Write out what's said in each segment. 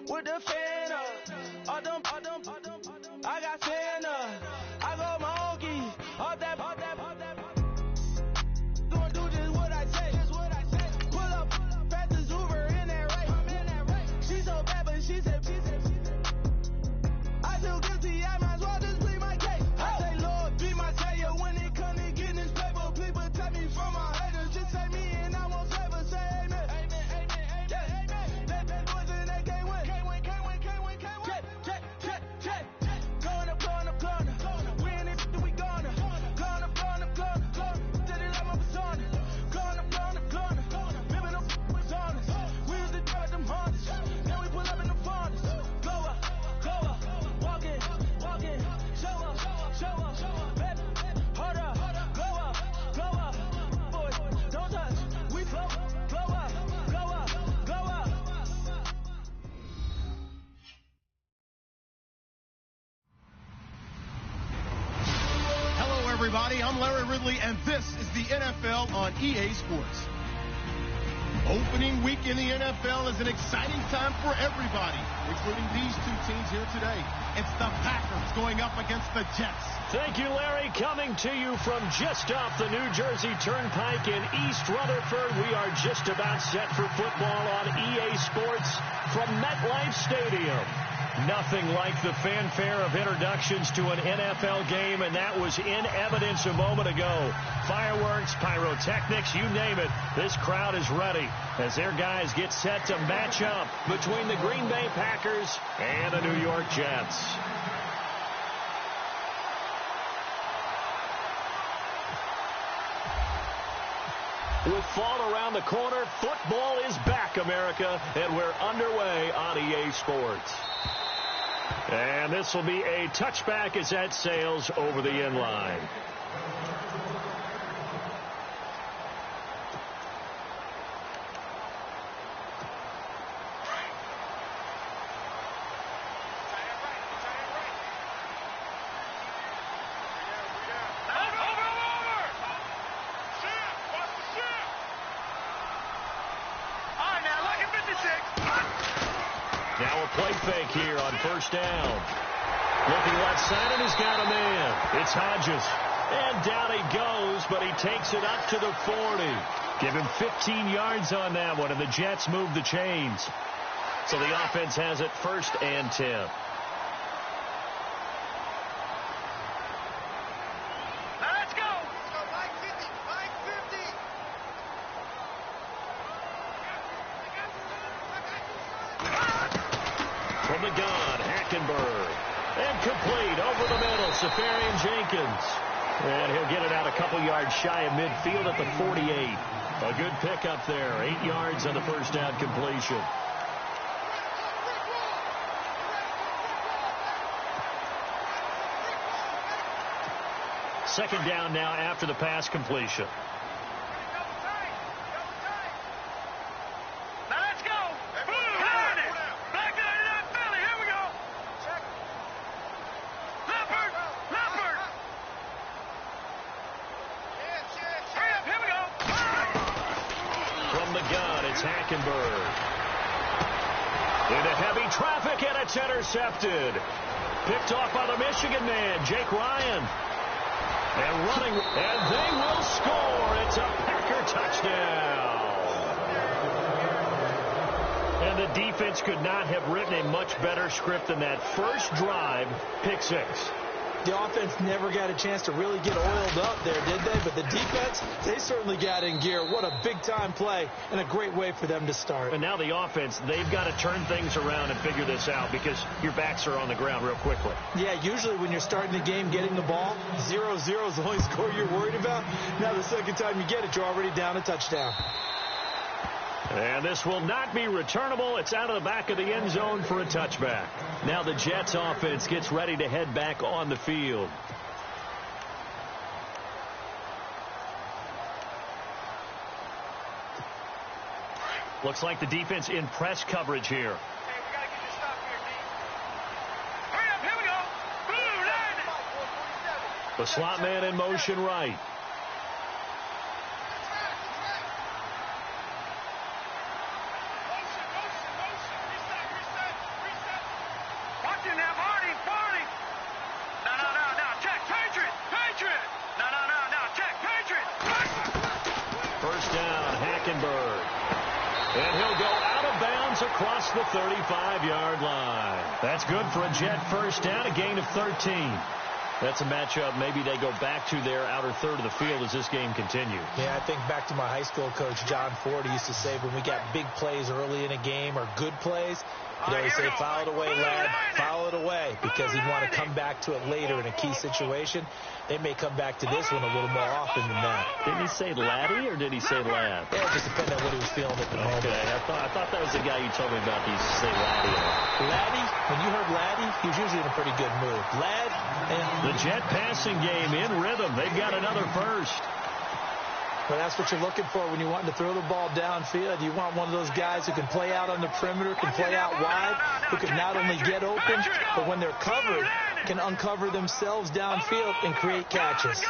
with the fan up. All them, I got fan up. I go monkey, all that. Gonna do just what I say. Pull up, fast as Uber in that race. She so bad, but she said, I feel guilty, I might as well just plead my case. I say, Lord, be my savior when it comes to getting this paper. Please protect me from my haters. Just say me and I won't ever say amen. That boys in that can't win. Going up. We in it, we gonna. Going up. Did it like my persona. Going up. Living no was honest. We used to drive them Hondas. Then we pull up in the Fondas. Go up. Walking. Show up. Baby, hold up. Go up. Boys, don't touch. We flow. Go up. Hello, everybody. I'm Larry Ridley, and this is the NFL on EA Sports. Opening week in the NFL is an exciting time for everybody, including these two teams here today. It's the Packers going up against the Jets. Thank you, Larry. Coming to you from just off the New Jersey Turnpike in East Rutherford. We are just about set for football on EA Sports from MetLife Stadium. Nothing like the fanfare of introductions to an NFL game, and that was in evidence a moment ago. Fireworks, pyrotechnics, you name it. This crowd is ready as their guys get set to match up between the Green Bay Packers and the New York Jets. With fall around the corner, football is back, America, and we're underway on EA Sports. And this will be a touchback as that sails over the end line. Now a play fake here on first down. Looking left side, and he's got a man. It's Hodges. And down he goes, but he takes it up to the 40. Give him 15 yards on that one, and the Jets move the chains. So the offense has it 1st and 10. Let's go. Mike 50. From the gun, Hackenberg. And complete over the middle, Safarian Jenkins. And he'll get it out a couple yards shy of midfield at the 48. A good pickup there. 8 yards on the first down completion. Second down now after the pass completion. Hackenberg. Into heavy traffic, and it's intercepted. Picked off by the Michigan man, Jake Ryan. And running, and they will score. It's a Packer touchdown. And the defense could not have written a much better script than that. First drive, pick 6. The offense never got a chance to really get oiled up there, did they? But the defense, they certainly got in gear. What a big-time play and a great way for them to start. And now the offense, they've got to turn things around and figure this out because your backs are on the ground real quickly. Yeah, usually when you're starting the game, getting the ball, 0-0 is the only score you're worried about. Now the second time you get it, you're already down a touchdown. And this will not be returnable. It's out of the back of the end zone for a touchback. Now the Jets offense gets ready to head back on the field. Looks like the defense in press coverage here. Hey, we got to get this stop here, D. Hurry up, here we go. Blue, line. The slot man in motion right. runs across the 35-yard line. That's good for a Jet first down, a gain of 13. That's a matchup maybe they go back to their outer third of the field as this game continues. Yeah, I think back to my high school coach, John Ford. He used to say when we got big plays early in a game or good plays, he'd always say, foul it away, lad, foul it away, because he'd want to come back to it later in a key situation. They may come back to this one a little more often than that. Didn't he say laddie or did he say lad? Yeah, it just depended on what he was feeling at the moment. Okay, I thought that was the guy you told me about. He used to say laddie. Laddie, when you heard laddie, he was usually in a pretty good mood. Lad, and the Jet passing game in rhythm. They've got another first. Well, that's what you're looking for when you're wanting to throw the ball downfield. You want one of those guys who can play out on the perimeter, can play out wide, who can not only get open, but when they're covered, can uncover themselves downfield and create catches.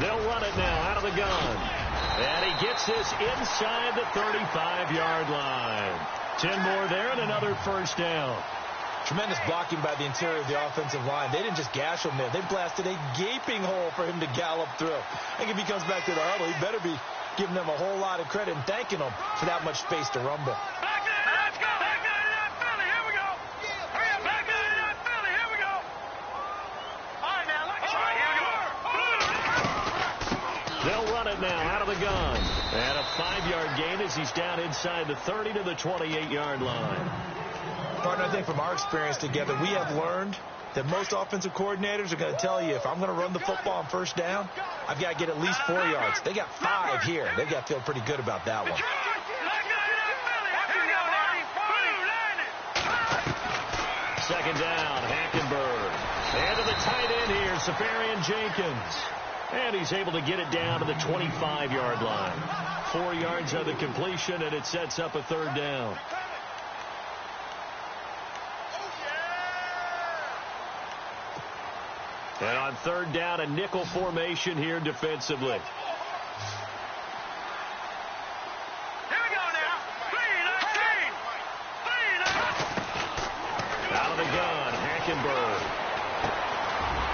They'll run it now out of the gun. And he gets this inside the 35-yard line. 10 more there and another first down. Tremendous blocking by the interior of the offensive line. They didn't just gash him there. They blasted a gaping hole for him to gallop through. I think if he comes back to the huddle, he better be giving them a whole lot of credit and thanking them for that much space to rumble. They'll run it now out of the gun. And a 5-yard gain as he's down inside the 30 to the 28-yard line. Partner, I think from our experience together, we have learned that most offensive coordinators are going to tell you, if I'm going to run the football on first down, I've got to get at least 4 yards. They got 5 here. They've got to feel pretty good about that one. Second down, Hackenberg. And to the tight end here, Safarian Jenkins. And he's able to get it down to the 25-yard line. 4 yards of the completion, and it sets up a third down. And on third down, a nickel formation here defensively. Here we go now. Out of the gun, Hackenberg.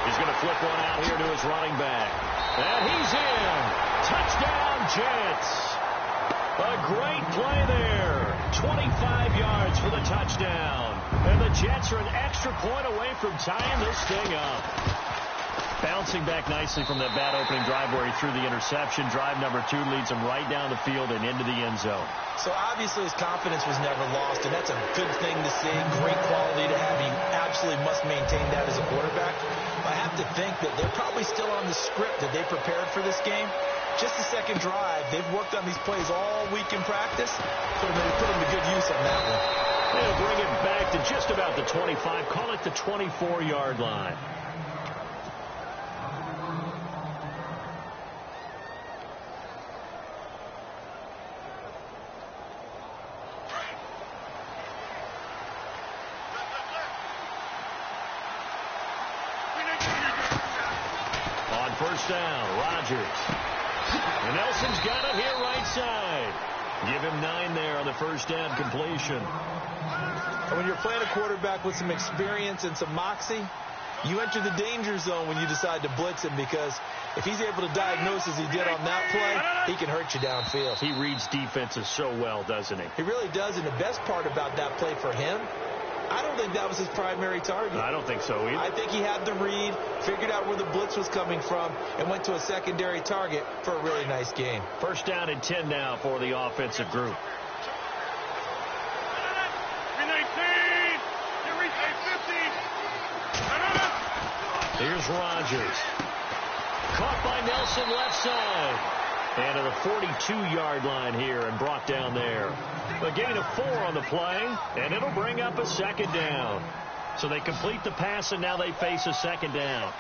He's going to flip one out here to his running back. And he's in. Touchdown, Jets. A great play there. 25 yards for the touchdown. And the Jets are an extra point away from tying this thing up. Bouncing back nicely from that bad opening drive where he threw the interception. Drive number 2 leads him right down the field and into the end zone. So obviously his confidence was never lost, and that's a good thing to see. Great quality to have. He absolutely must maintain that as a quarterback. But I have to think that they're probably still on the script that they prepared for this game. Just the second drive. They've worked on these plays all week in practice. Put them to good use on that one. They'll bring it back to just about the 25. Call it the 24-yard line. First down, Rodgers. And Nelson's got it here right side. Give him 9 there on the first down completion. And when you're playing a quarterback with some experience and some moxie, you enter the danger zone when you decide to blitz him, because if he's able to diagnose as he did on that play, he can hurt you downfield. He reads defenses so well, doesn't he? He really does, and the best part about that play for him, I don't think that was his primary target. I don't think so either. I think he had the read, figured out where the blitz was coming from, and went to a secondary target for a really nice game. First down and 10 now for the offensive group. Here's Rodgers. Caught by Nelson left side. And to the 42-yard line here and brought down there. A gain of 4 on the play, and it'll bring up a second down. So they complete the pass, and now they face a second down.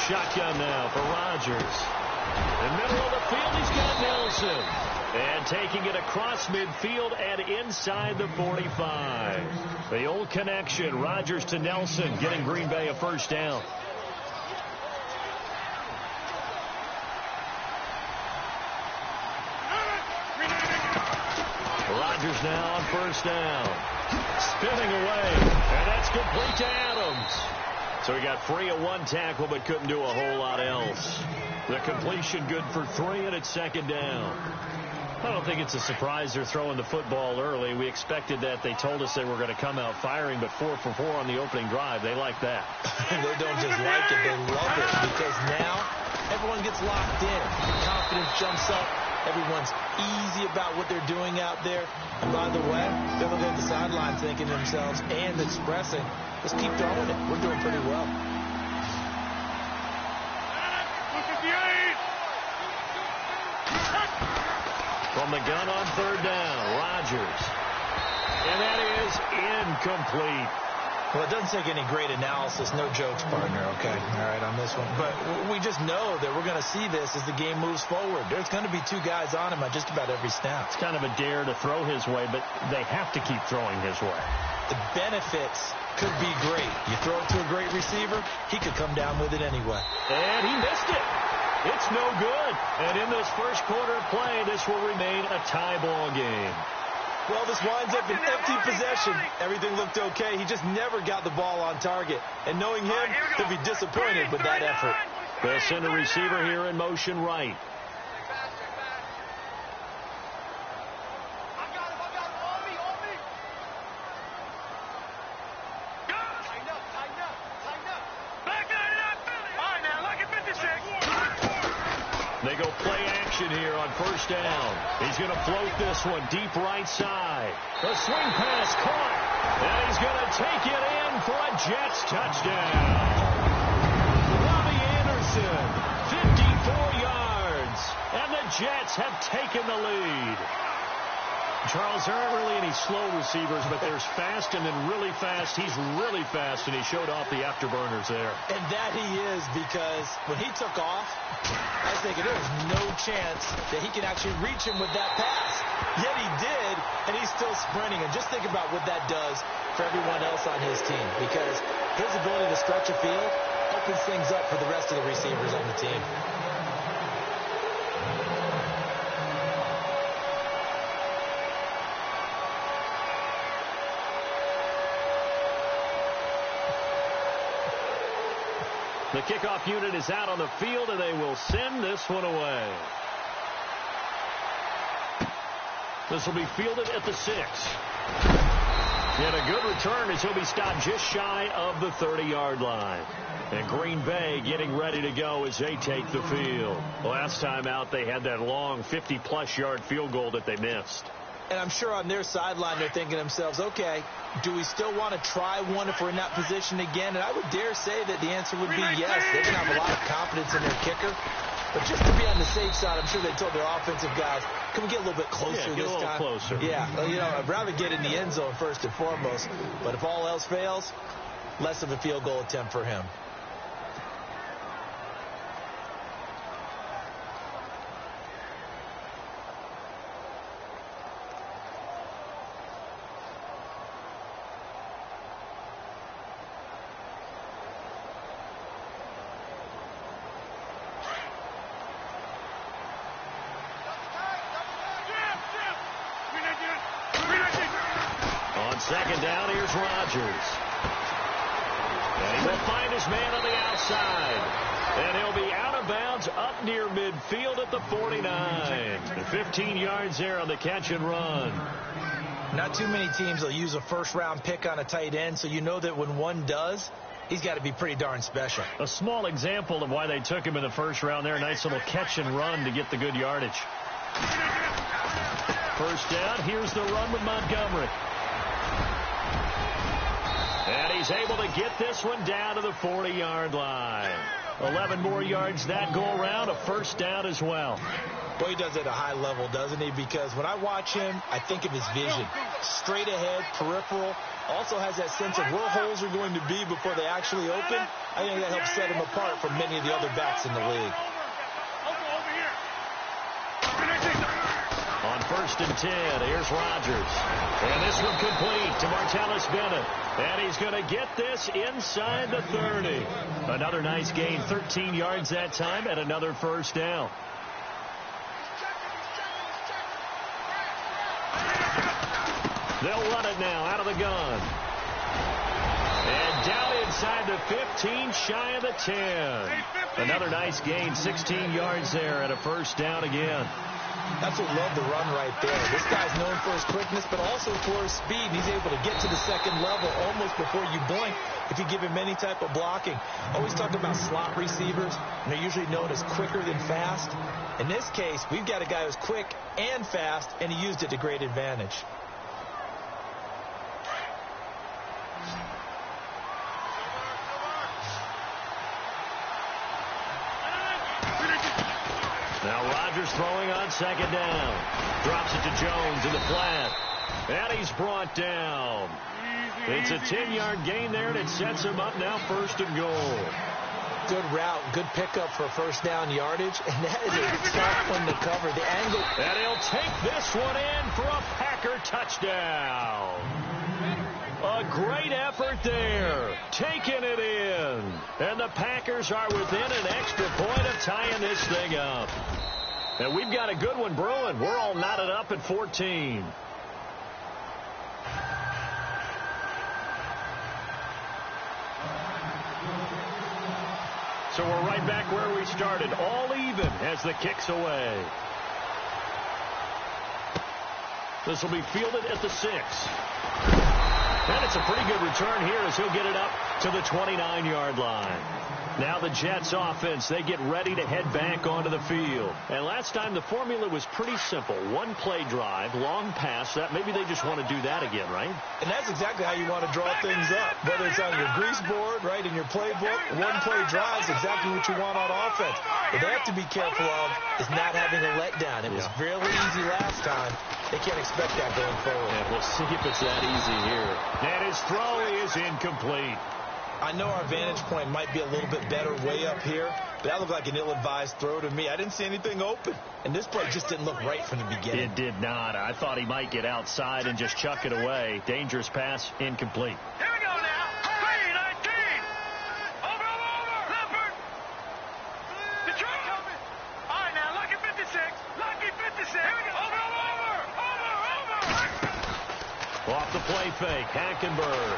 Shotgun now for Rodgers. In the middle of the field, he's got Nelson. And taking it across midfield and inside the 45. The old connection, Rodgers to Nelson, getting Green Bay a first down. Rodgers now on first down. Spinning away, and that's complete to Adams. So he got free of one tackle but couldn't do a whole lot else. The completion good for 3, and it's second down. I don't think it's a surprise they're throwing the football early. We expected that. They told us they were going to come out firing, but 4 for 4 on the opening drive. They like that. They don't just like it, they love it, because now everyone gets locked in. Confidence jumps up. Everyone's easy about what they're doing out there. And by the way, they're looking at the sideline thinking to themselves and expressing, let's keep throwing it. We're doing pretty well. From the gun on third down, Rodgers. And that is incomplete. Well, it doesn't take any great analysis. No jokes, partner, okay? All right, on this one. But we just know that we're going to see this as the game moves forward. There's going to be 2 guys on him at just about every snap. It's kind of a dare to throw his way, but they have to keep throwing his way. The benefits could be great. You throw it to a great receiver, he could come down with it anyway. And he missed it. It's no good. And in this first quarter of play, this will remain a tie ball game. Well, this winds up an empty possession. Everything looked okay. He just never got the ball on target. And knowing him, he'll be disappointed with that effort. They'll send a receiver here in motion right. They go play action here on first down. He's going to float this one deep right side. The swing pass caught. And he's going to take it in for a Jets touchdown. Robbie Anderson, 54 yards. And the Jets have taken the lead. Charles, there aren't really any slow receivers, but there's fast and then really fast. He's really fast, and he showed off the afterburners there. And that he is, because when he took off, I was thinking there was no chance that he could actually reach him with that pass. Yet he did, and he's still sprinting. And just think about what that does for everyone else on his team, because his ability to stretch a field opens things up for the rest of the receivers on the team. The kickoff unit is out on the field, and they will send this one away. This will be fielded at the 6. And a good return as he'll be stopped just shy of the 30-yard line. And Green Bay getting ready to go as they take the field. Last time out, they had that long 50-plus yard field goal that they missed. And I'm sure on their sideline they're thinking to themselves, okay, do we still want to try one if we're in that position again? And I would dare say that the answer would be yes. They're going to have a lot of confidence in their kicker. But just to be on the safe side, I'm sure they told their offensive guys, can we get a little bit closer this time? Closer. Yeah, well, you know, I'd rather get in the end zone first and foremost. But if all else fails, less of a field goal attempt for him. Second down, here's Rodgers. And he will find his man on the outside. And he'll be out of bounds up near midfield at the 49. 15 yards there on the catch and run. Not too many teams will use a first-round pick on a tight end, so you know that when one does, he's got to be pretty darn special. A small example of why they took him in the first round there. Nice little catch and run to get the good yardage. First down, here's the run with Montgomery. And he's able to get this one down to the 40-yard line. 11 more yards that go around, a first down as well. Boy, he does it at a high level, doesn't he? Because when I watch him, I think of his vision. Straight ahead, peripheral. Also has that sense of where holes are going to be before they actually open. I think that helps set him apart from many of the other backs in the league. On first and 10, here's Rodgers. And this one complete to Martellus Bennett. And he's going to get this inside the 30. Another nice gain, 13 yards that time, and another first down. They'll run it now out of the gun. And down inside the 15, shy of the 10. Another nice gain, 16 yards there and a first down again. That's what love the run right there. This guy's known for his quickness, but also for his speed. He's able to get to the second level almost before you blink if you give him any type of blocking. Always talk about slot receivers, and they're usually known as quicker than fast. In this case, we've got a guy who's quick and fast, and he used it to great advantage. Now Rodgers throwing on second down. Drops it to Jones in the flat. And he's brought down. It's a 10-yard gain there, and it sets him up now first and goal. Good route, good pickup for first down yardage, and that is a tough one to cover. The angle. And he'll take this one in for a Packer touchdown. A great effort there, taking it in. And the Packers are within an extra point of tying this thing up. And we've got a good one brewing. We're all knotted up at 14. So we're right back where we started, all even as the kick's away. This will be fielded at the 6. And it's a pretty good return here as he'll get it up to the 29-yard line. Now the Jets offense, they get ready to head back onto the field. And last time the formula was pretty simple. One play drive, long pass. That maybe they just want to do that again, right? And that's exactly how you want to draw things up. Whether it's on your grease board, right, in your playbook, one play drive is exactly what you want on offense. What they have to be careful of is not having a letdown. It was fairly easy last time. They can't expect that going forward. Yeah, we'll see if it's that easy here. And his throw is incomplete. I know our vantage point might be a little bit better way up here, but that looked like an ill-advised throw to me. I didn't see anything open, and this play just didn't look right from the beginning. It did not. I thought he might get outside and just chuck it away. Dangerous pass, incomplete. Here we go now. 3-19. Over. Leopard. Detroit. All right, now, lucky 56. Lucky 56. Here we go. Over. Off the play fake, Hackenberg.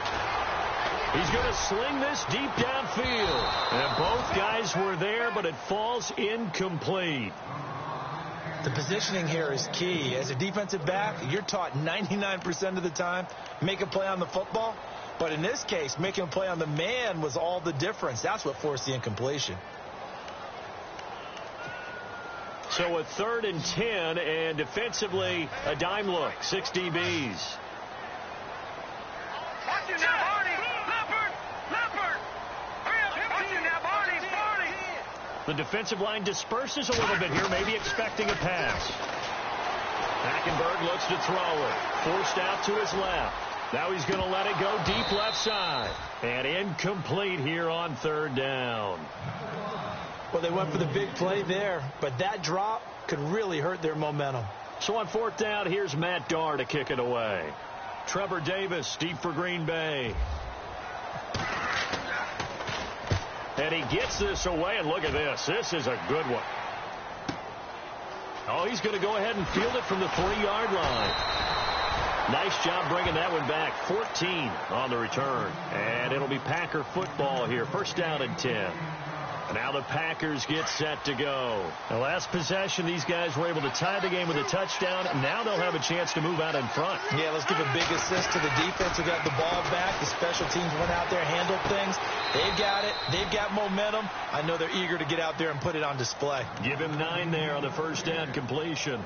He's going to sling this deep downfield. And both guys were there, but it falls incomplete. The positioning here is key. As a defensive back, you're taught 99% of the time, make a play on the football. But in this case, making a play on the man was all the difference. That's what forced the incompletion. So a 3rd and 10, and defensively, a dime look, 6 DBs. Watch it now, Barney. Leopard. Hurry up. Watch it now, Barney. The defensive line disperses a little bit here, maybe expecting a pass. Hackenberg looks to throw it. Forced out to his left. Now he's going to let it go deep left side. And incomplete here on 3rd down. Well, they went for the big play there, but that drop could really hurt their momentum. So on 4th down, here's Matt Darr to kick it away. Trevor Davis, deep for Green Bay. And he gets this away, and look at this. This is a good one. Oh, he's going to go ahead and field it from the 3-yard line. Nice job bringing that one back. 14 on the return. And it'll be Packer football here. 1st down and 10. Now the Packers get set to go. The last possession, these guys were able to tie the game with a touchdown. Now they'll have a chance to move out in front. Yeah, let's give a big assist to the defense who got the ball back. The special teams went out there, handled things. They've got it. They've got momentum. I know they're eager to get out there and put it on display. Give him 9 there on the 1st down completion.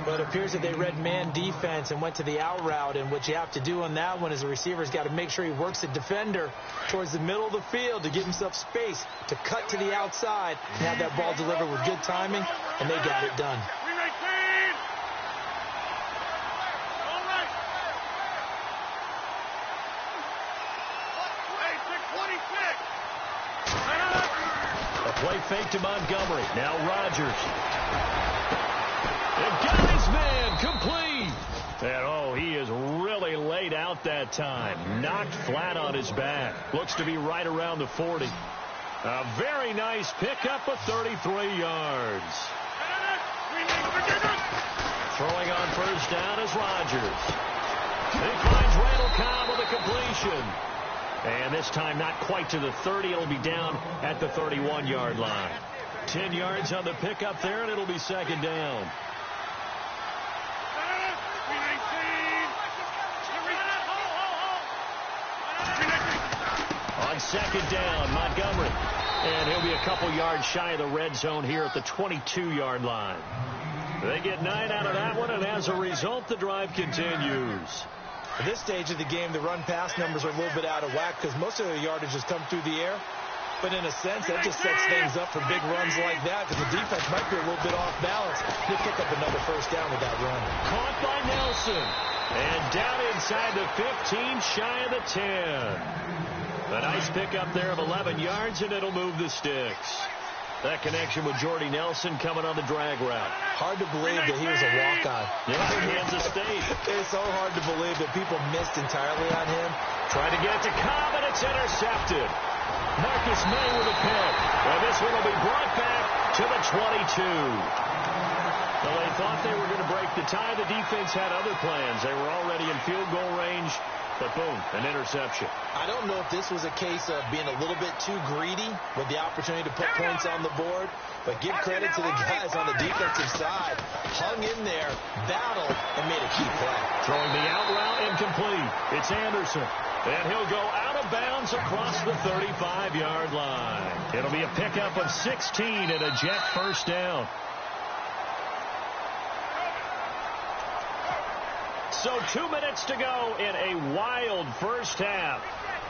Well, it appears that they read man defense and went to the out route, and what you have to do on that one is the receiver's got to make sure he works the defender towards the middle of the field to give himself space to cut to the outside and have that ball delivered with good timing, and they got it done. A play fake to Montgomery. Now Rodgers. And got his man complete. And, oh, he is really laid out that time. Knocked flat on his back. Looks to be right around the 40. A very nice pickup of 33 yards. Throwing on 1st down is Rodgers. He finds Randall Cobb with a completion. And this time not quite to the 30. It'll be down at the 31-yard line. 10 yards on the pickup there, and it'll be second down. On second down, Montgomery. And he'll be a couple yards shy of the red zone here at the 22-yard line. They get 9 out of that one, and as a result, the drive continues. At this stage of the game, the run-pass numbers are a little bit out of whack because most of their yardage has come through the air. But in a sense, that just sets things up for big runs like that because the defense might be a little bit off balance. They pick up another first down with that run. Caught by Nelson. And down inside the 15, shy of the 10. A nice pickup there of 11 yards, and it'll move the sticks. That connection with Jordy Nelson coming on the drag route. Hard to believe that he was a walk-on. Yeah, Kansas State. It's so hard to believe that people missed entirely on him. Trying to get it to Cobb, and it's intercepted. Marcus May with a pick. And this one will be brought back to the 22. Well, they thought they were going to break the tie. The defense had other plans. They were already in field goal range. But boom, an interception. I don't know if this was a case of being a little bit too greedy with the opportunity to put points on the board, but give credit to the guys on the defensive side. Hung in there, battled, and made a key play. Throwing the out route incomplete. It's Anderson. And he'll go out of bounds across the 35-yard line. It'll be a pickup of 16 and a Jet first down. So 2 minutes to go in a wild first half.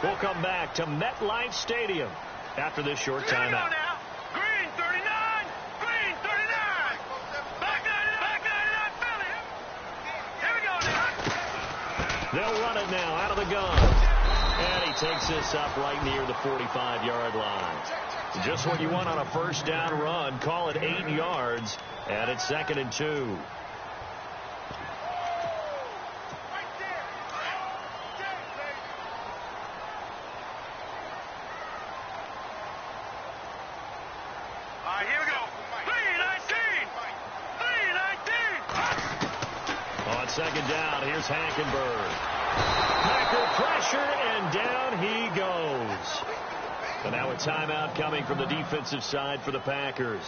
We'll come back to MetLife Stadium after this short timeout. Green 39. Green 39. Back 99 Philly. Here we go now. They'll run it now out of the gun. And he takes this up right near the 45-yard line. Just what you want on a first down run. Call it 8 yards. And it's 2nd and 2. Second down, here's Hackenberg. Packer pressure, and down he goes. And now a timeout coming from the defensive side for the Packers.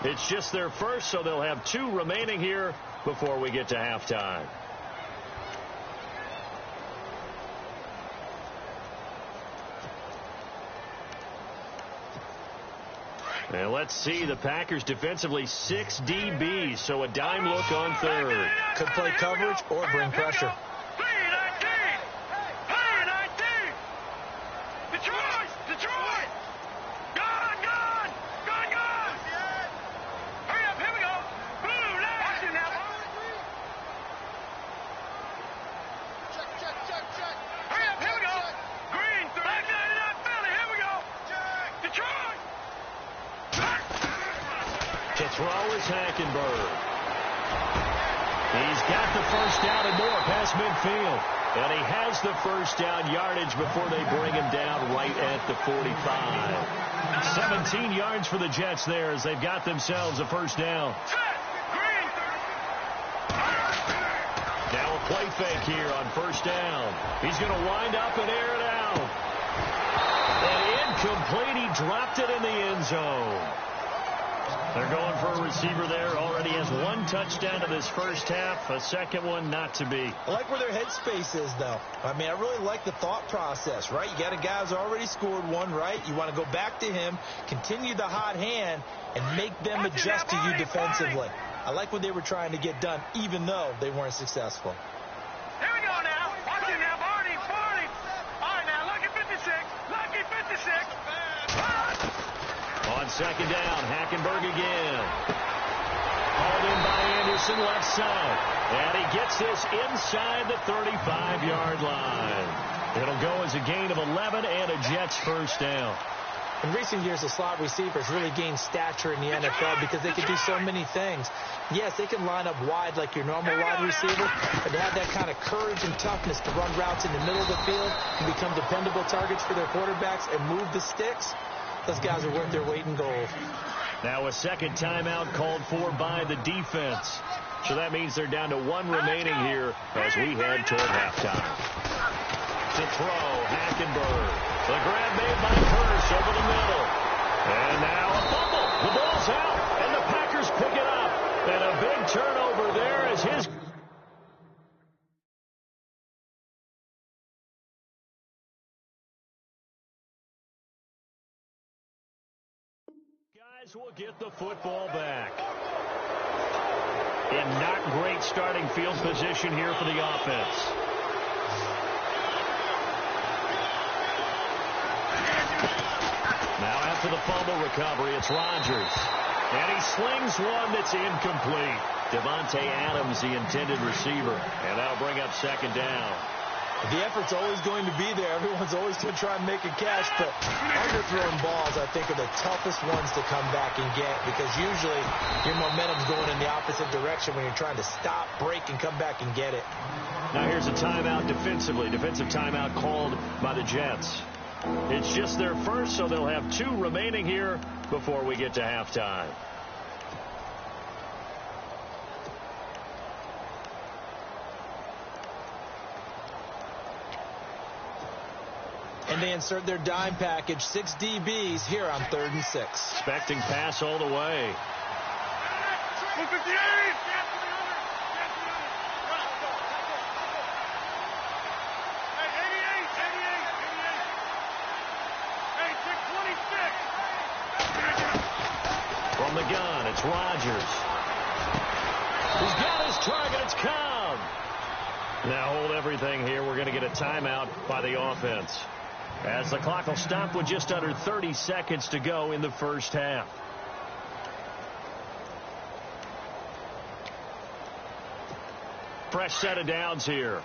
It's just their first, so they'll have 2 remaining here before we get to halftime. And let's see, the Packers defensively 6 DBs, so a dime look on third. Could play coverage or bring pressure. Detroit! Gone! Hurry up, here we go. Blue, action now. Check. Hurry up, here we go. Green, back 99 Philly, here we go. Detroit! To throw is Hackenberg. He's got the first down and more past midfield. And he has the first down yardage before they bring him down right at the 45. 17 yards for the Jets there as they've got themselves a first down. Now a play fake here on first down. He's going to wind up and air it out. And incomplete. He dropped it in the end zone. They're going for a receiver there. Already has 1 touchdown in this first half. A second one not to be. I like where their headspace is, though. I mean, I really like the thought process, right? You got a guy who's already scored 1, right? You want to go back to him, continue the hot hand, and make them adjust to you defensively. I like what they were trying to get done, even though they weren't successful. Here we go now. Watch it now, Barney. All right, now, lucky 56. On second down, Hackenberg again. Hauled in by Anderson, left side. And he gets this inside the 35-yard line. It'll go as a gain of 11 and a Jets first down. In recent years, the slot receivers really gained stature in the NFL because they can do so many things. Yes, they can line up wide like your normal wide receiver, but they have that kind of courage and toughness to run routes in the middle of the field and become dependable targets for their quarterbacks and move the sticks. Those guys are worth their weight in gold. Now a second timeout called for by the defense. So that means they're down to 1 remaining here as we head toward halftime. To throw, Hackenberg. The grab made by Curse over the middle. And now a fumble. The ball's out, and the Packers pick it up. And a big turnover there as his... guys will get the football back. In not great starting field position here for the offense. Now after the fumble recovery, it's Rodgers. And he slings one that's incomplete. Devontae Adams, the intended receiver. And that'll bring up second down. The effort's always going to be there. Everyone's always going to try and make a catch, but underthrown balls, I think, are the toughest ones to come back and get because usually your momentum's going in the opposite direction when you're trying to stop, break, and come back and get it. Now here's a timeout defensively. Defensive timeout called by the Jets. It's just their first, so they'll have 2 remaining here before we get to halftime. And they insert their dime package, 6 DBs here on 3rd and 6. Expecting pass all the way. 258! From the gun, it's Rodgers. He's got his target. It's Cobb. Now hold everything here. We're going to get a timeout by the offense, as the clock will stop with just under 30 seconds to go in the first half. Fresh set of downs here.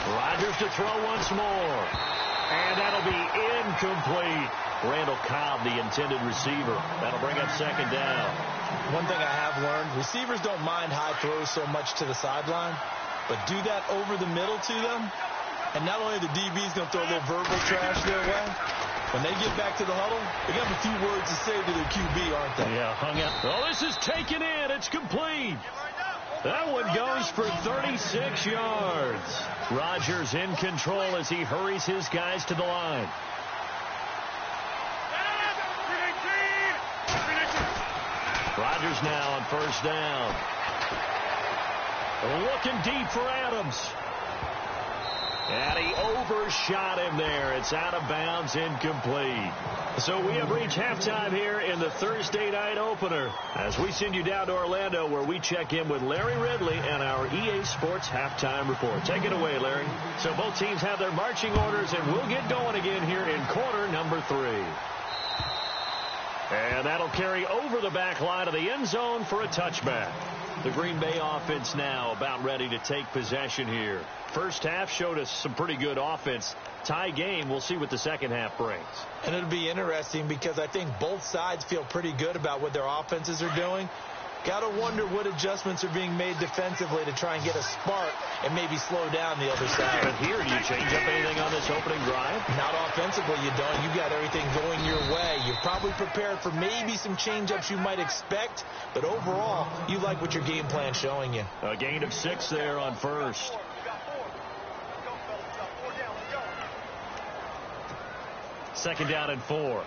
Rodgers to throw once more. And that'll be incomplete. Randall Cobb, the intended receiver. That'll bring up second down. One thing I have learned, receivers don't mind high throws so much to the sideline, but do that over the middle to them, and not only the DB's going to throw a little verbal trash their way, when they get back to the huddle, they got a few words to say to their QB, aren't they? Yeah, hung up. Oh, this is taken in. It's complete. That one goes for 36 yards. Rodgers in control as he hurries his guys to the line. Rodgers now on first down. Looking deep for Adams. And he overshot him there. It's out of bounds, incomplete. So we have reached halftime here in the Thursday night opener as we send you down to Orlando where we check in with Larry Ridley and our EA Sports halftime report. Take it away, Larry. So both teams have their marching orders, and we'll get going again here in quarter number 3. And that'll carry over the back line of the end zone for a touchback. The Green Bay offense now about ready to take possession here. First half showed us some pretty good offense. Tie game, we'll see what the second half brings. And it'll be interesting because I think both sides feel pretty good about what their offenses are doing. Got to wonder what adjustments are being made defensively to try and get a spark and maybe slow down the other side. But here, do you change up anything on this opening drive? Not offensively, you don't. You got everything going your way. You're probably prepared for maybe some change-ups you might expect, but overall, you like what your game plan's showing you. A gain of 6 there on first. Second down and 4.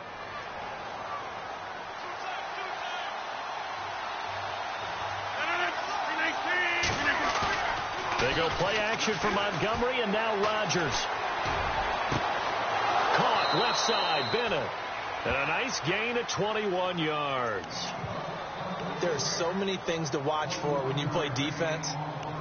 They go play action for Montgomery, and now Rodgers. Caught left side, Bennett. And a nice gain of 21 yards. There are so many things to watch for when you play defense.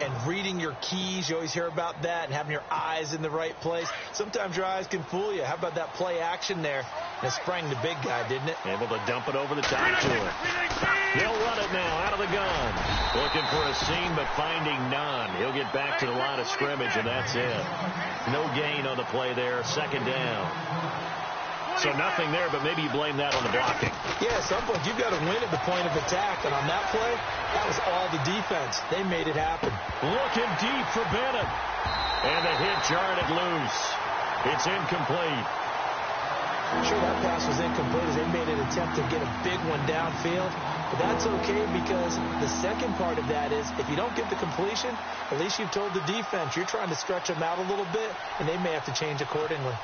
And reading your keys, you always hear about that, and having your eyes in the right place. Sometimes your eyes can fool you. How about that play action there? And it sprang the big guy, didn't it? Able to dump it over the top to him. They'll run it now out of the gun. Looking for a seam, but finding none. He'll get back to the line of scrimmage, and that's it. No gain on the play there. Second down. So nothing there, but maybe you blame that on the blocking. Yeah, at some point, you've got to win at the point of attack. And on that play, that was all the defense. They made it happen. Looking deep for Bennett. And the hit jarred it loose. It's incomplete. Sure, that pass was incomplete as they made an attempt to get a big one downfield. But that's okay because the second part of that is if you don't get the completion, at least you've told the defense you're trying to stretch them out a little bit, and they may have to change accordingly.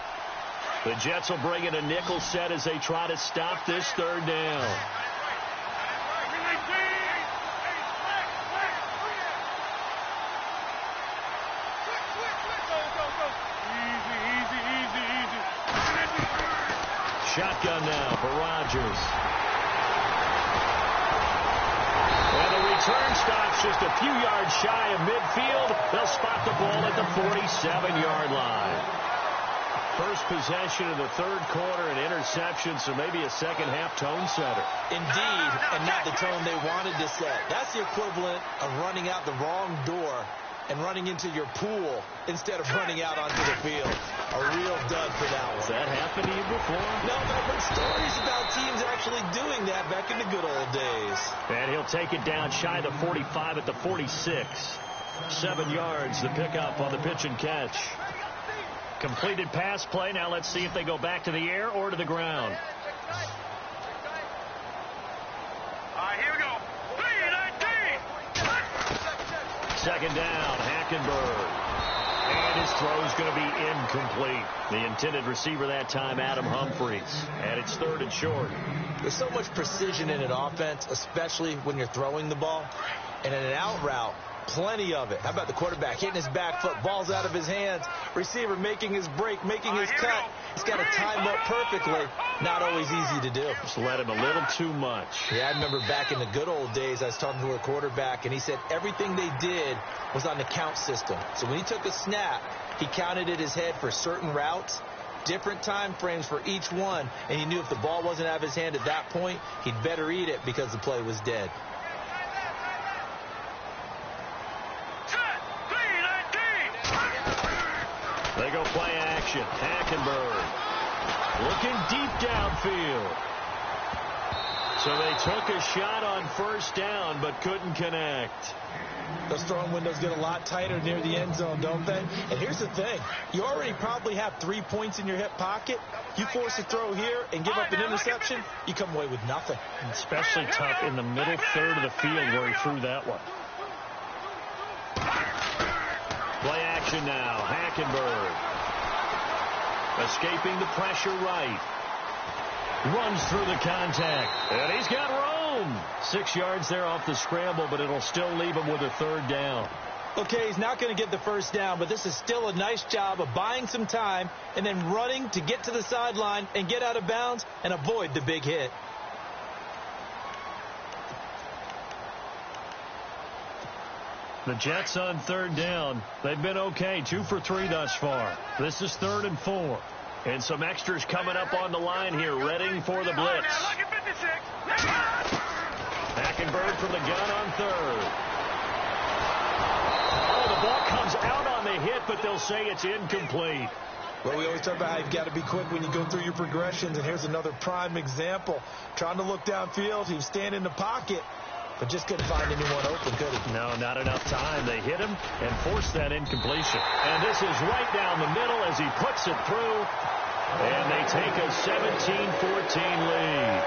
The Jets will bring in a nickel set as they try to stop this third down. Shotgun now for Rodgers. And the return stops just a few yards shy of midfield. They'll spot the ball at the 47-yard line. First possession of the third quarter, an interception, so maybe a second-half tone setter. Indeed, and not the tone they wanted to set. That's the equivalent of running out the wrong door and running into your pool instead of running out onto the field. A real dud for that one. Has that happened to you before? No, I've heard stories about teams actually doing that back in the good old days. And he'll take it down shy of the 45 at the 46. 7 yards, the pickup on the pitch and catch. Completed pass play. Now let's see if they go back to the air or to the ground. All right, here we go. 3-19. Second down, Hackenberg. And his throw is going to be incomplete. The intended receiver that time, Adam Humphries. And it's third and short. There's so much precision in an offense, especially when you're throwing the ball. And in an out route, plenty of it. How about the quarterback hitting his back foot, ball's out of his hands, receiver making his break, making his cut. He's got to time up perfectly. Not always easy to do. Just let him a little too much. Yeah, I remember back in the good old days, I was talking to a quarterback, and he said everything they did was on the count system. So when he took a snap, he counted in his head for certain routes, different time frames for each one, and he knew if the ball wasn't out of his hand at that point, he'd better eat it because the play was dead. They go play action. Hackenberg looking deep downfield. So they took a shot on first down but couldn't connect. Those throwing windows get a lot tighter near the end zone, don't they? And here's the thing. You already probably have 3 points in your hip pocket. You force a throw here and give up an interception, you come away with nothing. Especially tough in the middle third of the field where he threw that one. Play action now. Hackenberg escaping the pressure right. Runs through the contact. And he's got room. 6 yards there off the scramble, but it'll still leave him with a third down. Okay, he's not going to get the first down, but this is still a nice job of buying some time and then running to get to the sideline and get out of bounds and avoid the big hit. The Jets on third down. They've been okay. 2 for 3 thus far. This is 3rd and 4. And some extras coming up on the line here, ready for the blitz. Hackenberg from the gun on third. Oh, the ball comes out on the hit, but they'll say it's incomplete. Well, we always talk about how you've got to be quick when you go through your progressions, and here's another prime example. Trying to look downfield, he was standing in the pocket, but just couldn't find anyone open, could he? No, not enough time. They hit him and forced that incompletion. And this is right down the middle as he puts it through. And they take a 17-14 lead.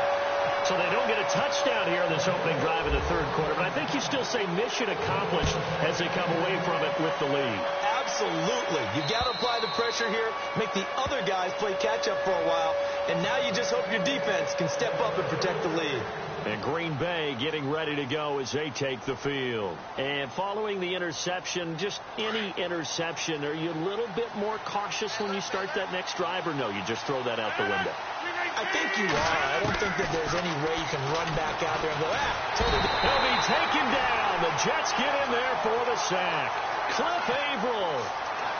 So they don't get a touchdown here in this opening drive in the third quarter. But I think you still say mission accomplished as they come away from it with the lead. Absolutely. You got to apply the pressure here, make the other guys play catch-up for a while, and now you just hope your defense can step up and protect the lead. And Green Bay getting ready to go as they take the field. And following the interception, just any interception, are you a little bit more cautious when you start that next drive, or no, you just throw that out the window? I think you are. I don't think that there's any way you can run back out there and go, totally. He'll be taken down. The Jets get in there for the sack. Cliff Averill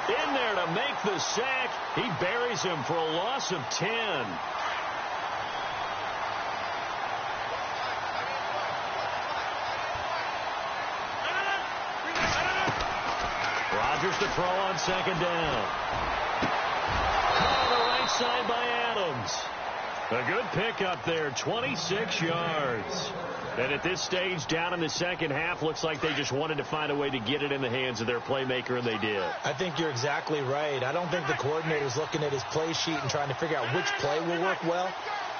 in there to make the sack. He buries him for a loss of 10. Rodgers to throw on second down. Caught on the right side by Adams. A good pickup there, 26 yards. And at this stage, down in the second half, looks like they just wanted to find a way to get it in the hands of their playmaker, and they did. I think you're exactly right. I don't think the coordinator's looking at his play sheet and trying to figure out which play will work well.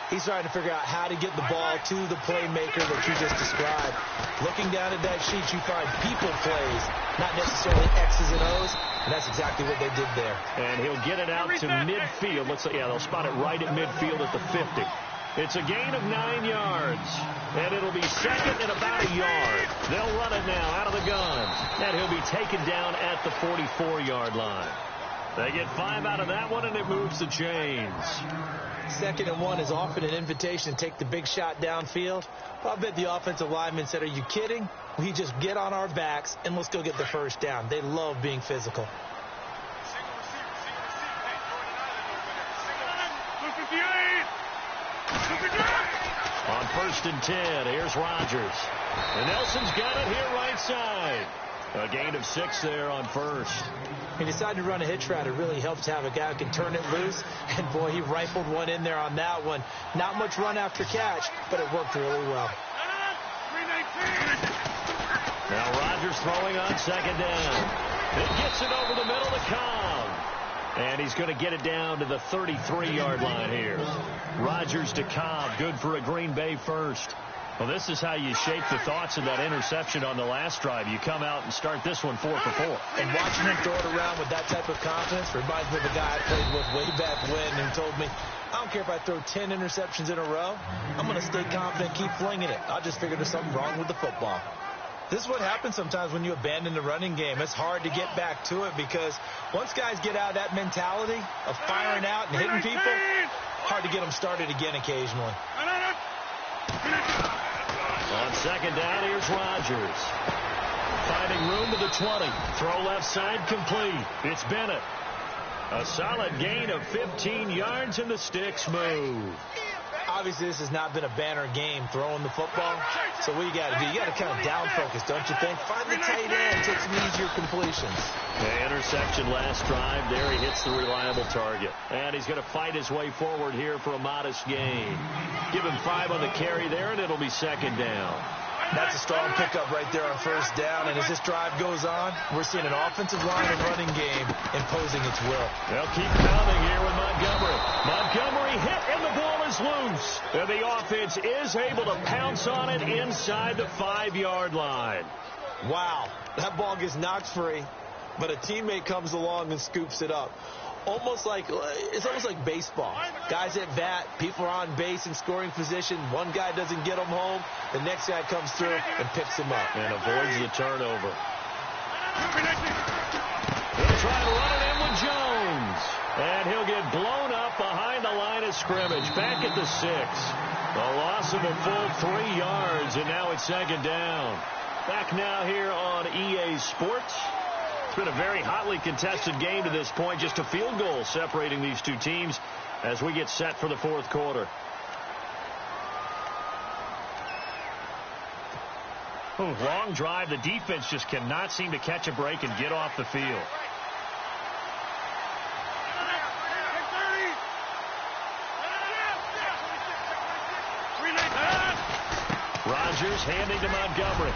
He's trying to figure out how to get the ball to the playmaker that you just described. Looking down at that sheet, you find people plays, not necessarily X's and O's, and that's exactly what they did there. And he'll get it out to midfield. Looks like, yeah, they'll spot it right at midfield at the 50. It's a gain of 9 yards, and it'll be second and about a yard. They'll run it now out of the gun, and he'll be taken down at the 44-yard line. They get 5 out of that one, and it moves the chains. 2nd and 1 is often an invitation to take the big shot downfield. But I bet the offensive lineman said, are you kidding? We just get on our backs, and let's go get the first down. They love being physical. On 1st and 10, here's Rodgers. And Nelson's got it here right side. A gain of 6 there on 1st. He decided to run a hitch route. It really helps to have a guy who can turn it loose. And, boy, he rifled one in there on that one. Not much run after catch, but it worked really well. Now Rodgers throwing on 2nd down. It gets it over the middle to Cobb. And he's going to get it down to the 33-yard line here. Rodgers to Cobb, good for a Green Bay first. Well, this is how you shape the thoughts of that interception on the last drive. You come out and start this one 4 for 4. And watching him throw it around with that type of confidence reminds me of a guy I played with way back when who told me, I don't care if I throw 10 interceptions in a row. I'm going to stay confident, keep flinging it. I just figured there's something wrong with the football. This is what happens sometimes when you abandon the running game. It's hard to get back to it because once guys get out of that mentality of firing out and hitting people, hard to get them started again occasionally. On 2nd down, here's Rodgers. Finding room to the 20. Throw left side complete. It's Bennett. A solid gain of 15 yards, and the sticks move. Obviously, this has not been a banner game throwing the football. So what you got to do, you got to kind of down focus, don't you think? Find the tight end, take some easier completions. The interception last drive. There he hits the reliable target. And he's going to fight his way forward here for a modest gain. Give him 5 on the carry there, and it'll be 2nd down. That's a strong pickup right there on 1st down. And as this drive goes on, we're seeing an offensive line and running game imposing its will. They'll keep pounding here with Montgomery. Montgomery hit, and the ball is loose. And the offense is able to pounce on it inside the 5-yard line. Wow, that ball gets knocked free, but a teammate comes along and scoops it up. It's almost like baseball. Guys at bat, people are on base in scoring position. One guy doesn't get them home. The next guy comes through and picks him up. And avoids the turnover. He'll try to run it in with Jones. And he'll get blown up behind the line of scrimmage. Back at the 6. A loss of a full 3 yards, and now it's 2nd down. Back now here on EA Sports. It's been a very hotly contested game to this point. Just a field goal separating these two teams as we get set for the 4th quarter. Long drive. The defense just cannot seem to catch a break and get off the field. Rodgers handing to Montgomery.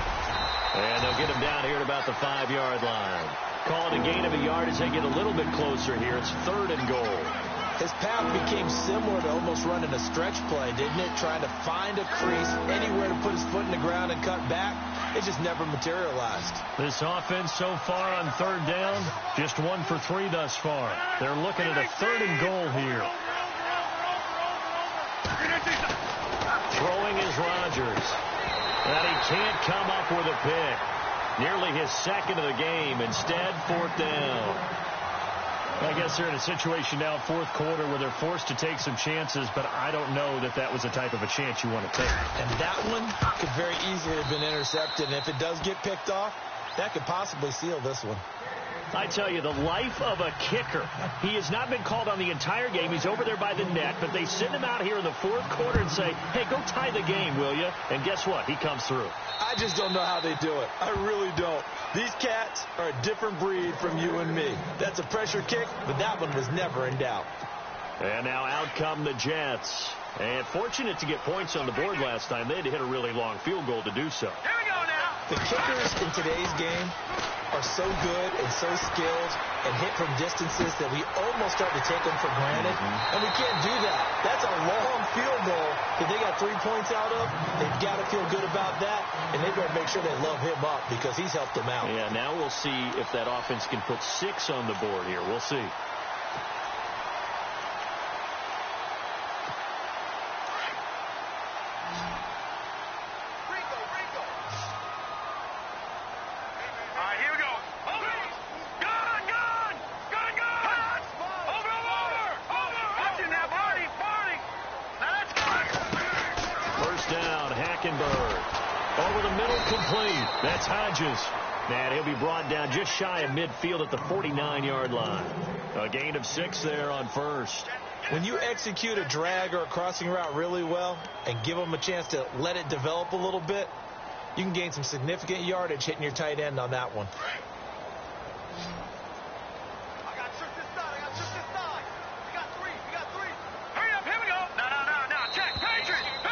And they'll get him down here at about the 5-yard line. Call it a gain of a yard as they get a little bit closer here. It's 3rd and goal. His path became similar to almost running a stretch play, didn't it? Trying to find a crease, anywhere to put his foot in the ground and cut back. It just never materialized. This offense so far on 3rd down, just 1 for 3 thus far. They're looking at a 3rd and goal here. Throwing is Rodgers. And he can't come up with a pick. Nearly his 2nd of the game. Instead, 4th down. I guess they're in a situation now, 4th quarter, where they're forced to take some chances, but I don't know that that was the type of a chance you want to take. And that one could very easily have been intercepted. And if it does get picked off, that could possibly seal this one. I tell you, the life of a kicker. He has not been called on the entire game. He's over there by the net, but they send him out here in the 4th quarter and say, hey, go tie the game, will you? And guess what? He comes through. I just don't know how they do it. I really don't. These cats are a different breed from you and me. That's a pressure kick, but that one was never in doubt. And now out come the Jets. And fortunate to get points on the board last time. They had to hit a really long field goal to do so. Here we go now. The kickers in today's game are so good and so skilled and hit from distances that we almost start to take them for granted. And we can't do that. That's a long field goal that they got 3 points out of. They've got to feel good about that, and they better make sure they love him up because he's helped them out. Yeah, now we'll see if that offense can put 6 on the board here. We'll see. Over the middle, complete. That's Hodges. And he'll be brought down just shy of midfield at the 49-yard line. A gain of 6 there on first. When you execute a drag or a crossing route really well and give them a chance to let it develop a little bit, you can gain some significant yardage hitting your tight end on that one.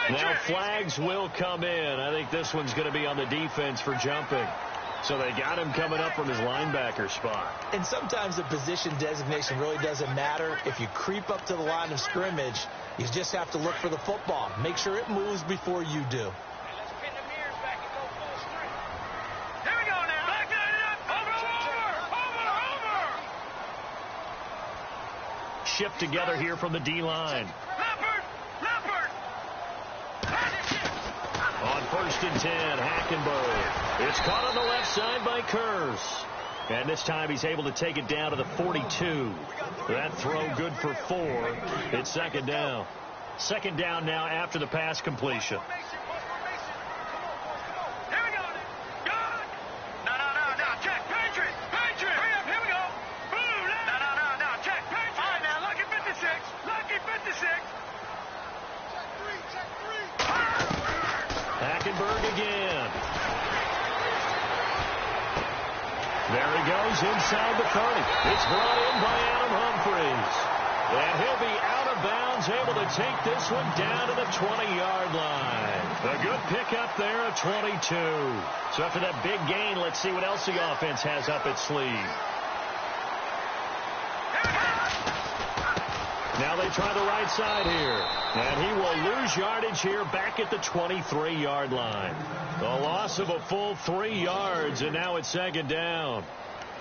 Now flags will come in. I think this one's going to be on the defense for jumping. So they got him coming up from his linebacker spot. And sometimes the position designation really doesn't matter. If you creep up to the line of scrimmage, you just have to look for the football. Make sure it moves before you do. Shipped together here from the D-line. On 1st and 10, Hackenberg. It's caught on the left side by Kurz. And this time he's able to take it down to the 42. That throw good for 4. It's 2nd down. 2nd down now after the pass completion. Hackenberg again. There he goes inside the 30. It's brought in by Adam Humphries. And he'll be out of bounds, able to take this one down to the 20-yard line. A good pickup there at 22. So after that big gain, let's see what else the offense has up its sleeve. Now they try the right side here. And he will lose yardage here back at the 23-yard line. A loss of a full 3 yards, and now it's 2nd down.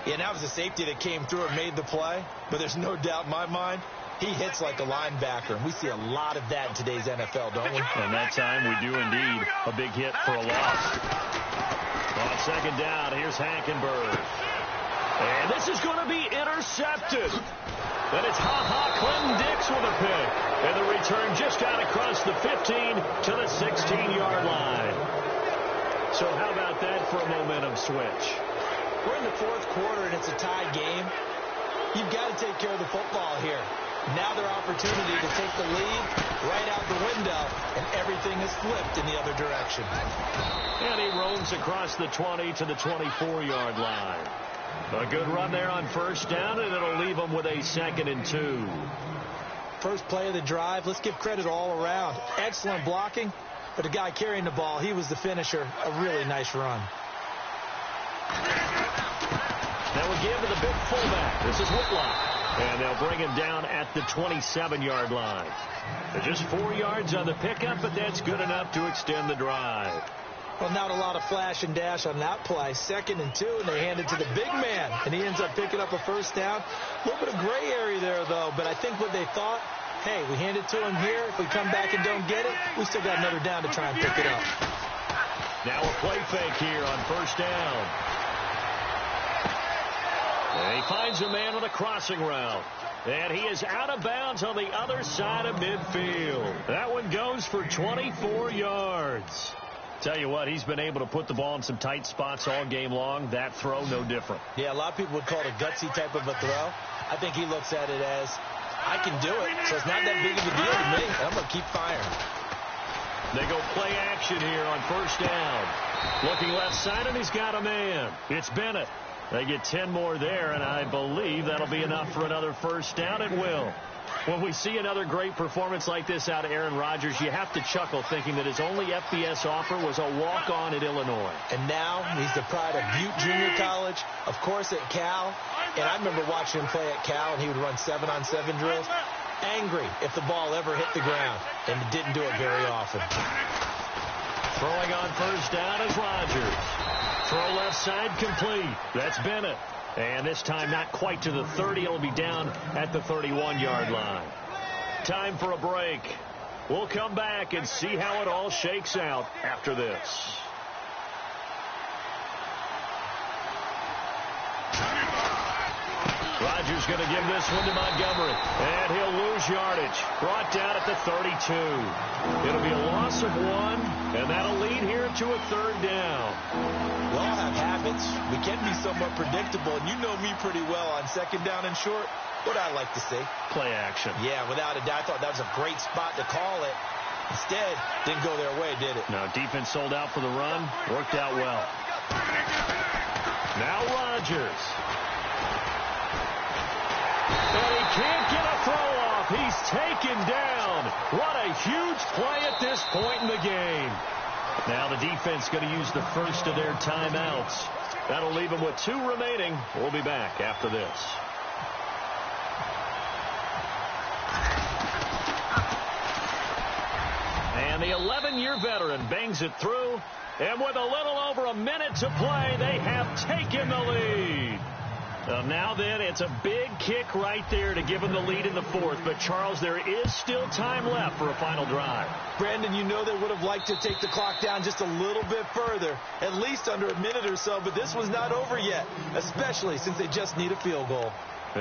Yeah, that was a safety that came through and made the play. But there's no doubt in my mind, he hits like a linebacker. And we see a lot of that in today's NFL, don't we? And that time we do indeed. A big hit for a loss. On 2nd down, here's Hackenberg. And this is going to be intercepted. And it's Clinton Dix with a pick. And the return just out across the 15 to the 16-yard line. So how about that for a momentum switch? We're in the 4th quarter, and it's a tie game. You've got to take care of the football here. Now their opportunity to take the lead right out the window, and everything is flipped in the other direction. And he roams across the 20 to the 24-yard line. A good run there on 1st down, and it'll leave them with a 2nd and 2. First play of the drive. Let's give credit all around. Excellent blocking, but the guy carrying the ball, he was the finisher. A really nice run. Now we give to the big fullback. This is Whitlock. And they'll bring him down at the 27-yard line. They're just 4 yards on the pickup, but that's good enough to extend the drive. Well, not a lot of flash and dash on that play. 2nd and 2, and they hand it to the big man. And he ends up picking up a 1st down. A little bit of gray area there, though. But I think what they thought, hey, we hand it to him here. If we come back and don't get it, we still got another down to try and pick it up. Now a play fake here on 1st down. And he finds a man on a crossing route. And he is out of bounds on the other side of midfield. That one goes for 24 yards. Tell you what, he's been able to put the ball in some tight spots all game long. That throw, no different. Yeah, a lot of people would call it a gutsy type of a throw. I think he looks at it as, I can do it, so it's not that big of a deal to me. I'm going to keep firing. They go play action here on 1st down. Looking left side, and he's got a man. It's Bennett. They get 10 more there, and I believe that'll be enough for another 1st down. It will. When we see another great performance like this out of Aaron Rodgers, you have to chuckle thinking that his only FBS offer was a walk-on at Illinois. And now he's the pride of Butte Junior College, of course at Cal. And I remember watching him play at Cal, and he would run 7-on-7 drills. Angry if the ball ever hit the ground, and didn't do it very often. Throwing on first down is Rodgers. Throw left side complete. That's Bennett. And this time not quite to the 30. It'll be down at the 31-yard line. Time for a break. We'll come back and see how it all shakes out after this. Rodgers going to give this one to Montgomery. And he'll lose yardage. Brought down at the 32. It'll be a loss of 1, and that'll lead here to a third down. We all have habits. We can be somewhat predictable, and you know me pretty well on second down and short. What I like to see. Play action. Yeah, without a doubt. I thought that was a great spot to call it. Instead, didn't go their way, did it? No, defense sold out for the run. Worked out well. Now Rodgers. And he can't get a throw off. He's taken down. What a huge play at this point in the game. Now the defense going to use the first of their timeouts. That'll leave them with 2 remaining. We'll be back after this. And the 11-year veteran bangs it through. And with a little over a minute to play, they have taken the lead. Now then, it's a big kick right there to give them the lead in the 4th. But, Charles, there is still time left for a final drive. Brandon, you know they would have liked to take the clock down just a little bit further, at least under a minute or so. But this was not over yet, especially since they just need a field goal.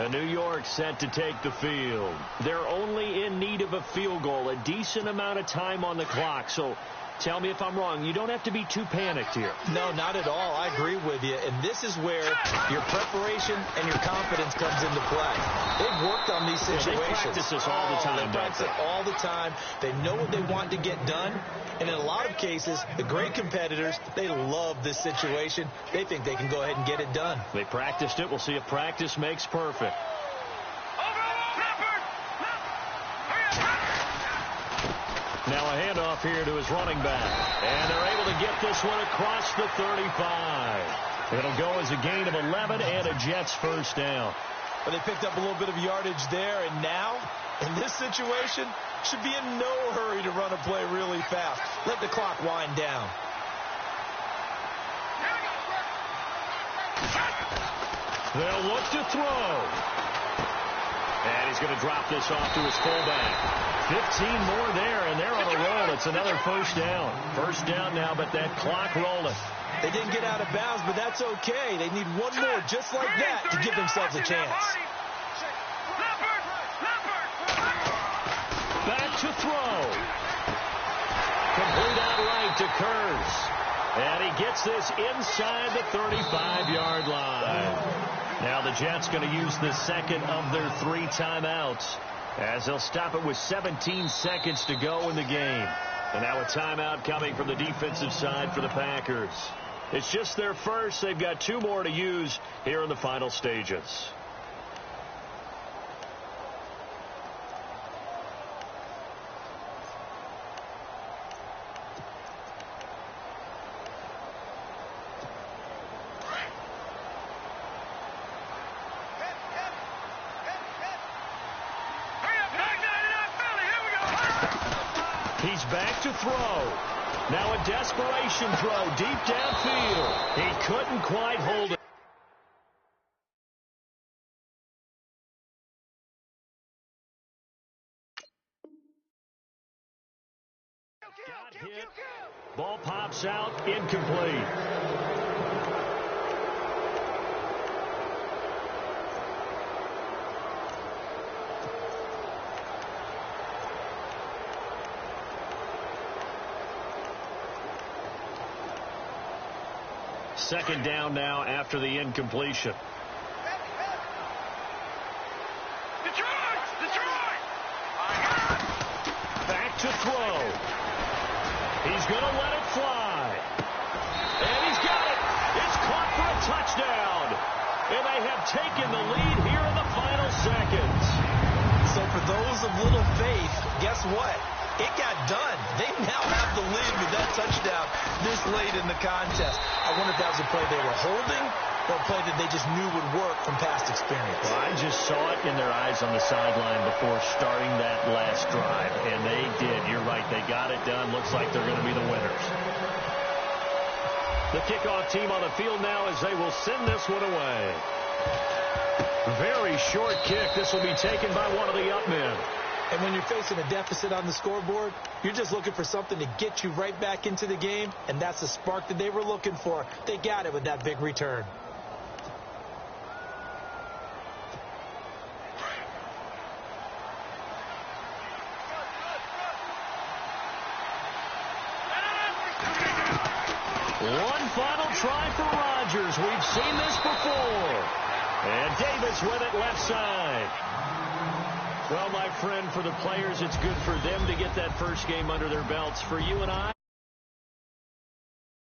New York set to take the field. They're only in need of a field goal, a decent amount of time on the clock. So tell me if I'm wrong. You don't have to be too panicked here. No, not at all. I agree with you. And this is where your preparation and your confidence comes into play. They've worked on these situations. They practice this all the time. They practice it all the time. They know what they want to get done. And in a lot of cases, the great competitors, they love this situation. They think they can go ahead and get it done. They practiced it. We'll see if practice makes perfect. Now a handoff here to his running back. And they're able to get this one across the 35. It'll go as a gain of 11 and a Jets first down. But they picked up a little bit of yardage there, and now, in this situation, should be in no hurry to run a play really fast. Let the clock wind down. They'll look to throw. And he's going to drop this off to his fullback. 15 more there, and they're on a roll. It's another first down. First down now, but that clock rolling. They didn't get out of bounds, but that's okay. They need one more just like that to give themselves a chance. Back to throw. Complete out right to Kurz. And he gets this inside the 35-yard line. Now the Jets going to use the second of their 3 timeouts as they'll stop it with 17 seconds to go in the game. And now a timeout coming from the defensive side for the Packers. It's just their first. They've got 2 more to use here in the final stages. He's back to throw. Now a desperation throw deep downfield. He couldn't quite hold it. Got hit. Ball pops out, incomplete. Second down now after the incompletion. Detroit! Back to throw. He's going to let it fly. And he's got it. It's caught for a touchdown. And they have taken the lead here in the final seconds. So for those of little faith, guess what? It got done. They now have the lead with that touchdown this late in the contest. I wonder if that was a play they were holding or a play that they just knew would work from past experience. Well, I just saw it in their eyes on the sideline before starting that last drive, and they did. You're right. They got it done. Looks like they're going to be the winners. The kickoff team on the field now as they will send this one away. Very short kick. This will be taken by one of the up men. And when you're facing a deficit on the scoreboard, you're just looking for something to get you right back into the game, and that's the spark that they were looking for. They got it with that big return. One final try for Rodgers. We've seen this before. And Davis with it left side. Well, my friend, for the players, it's good for them to get that first game under their belts. For you and I,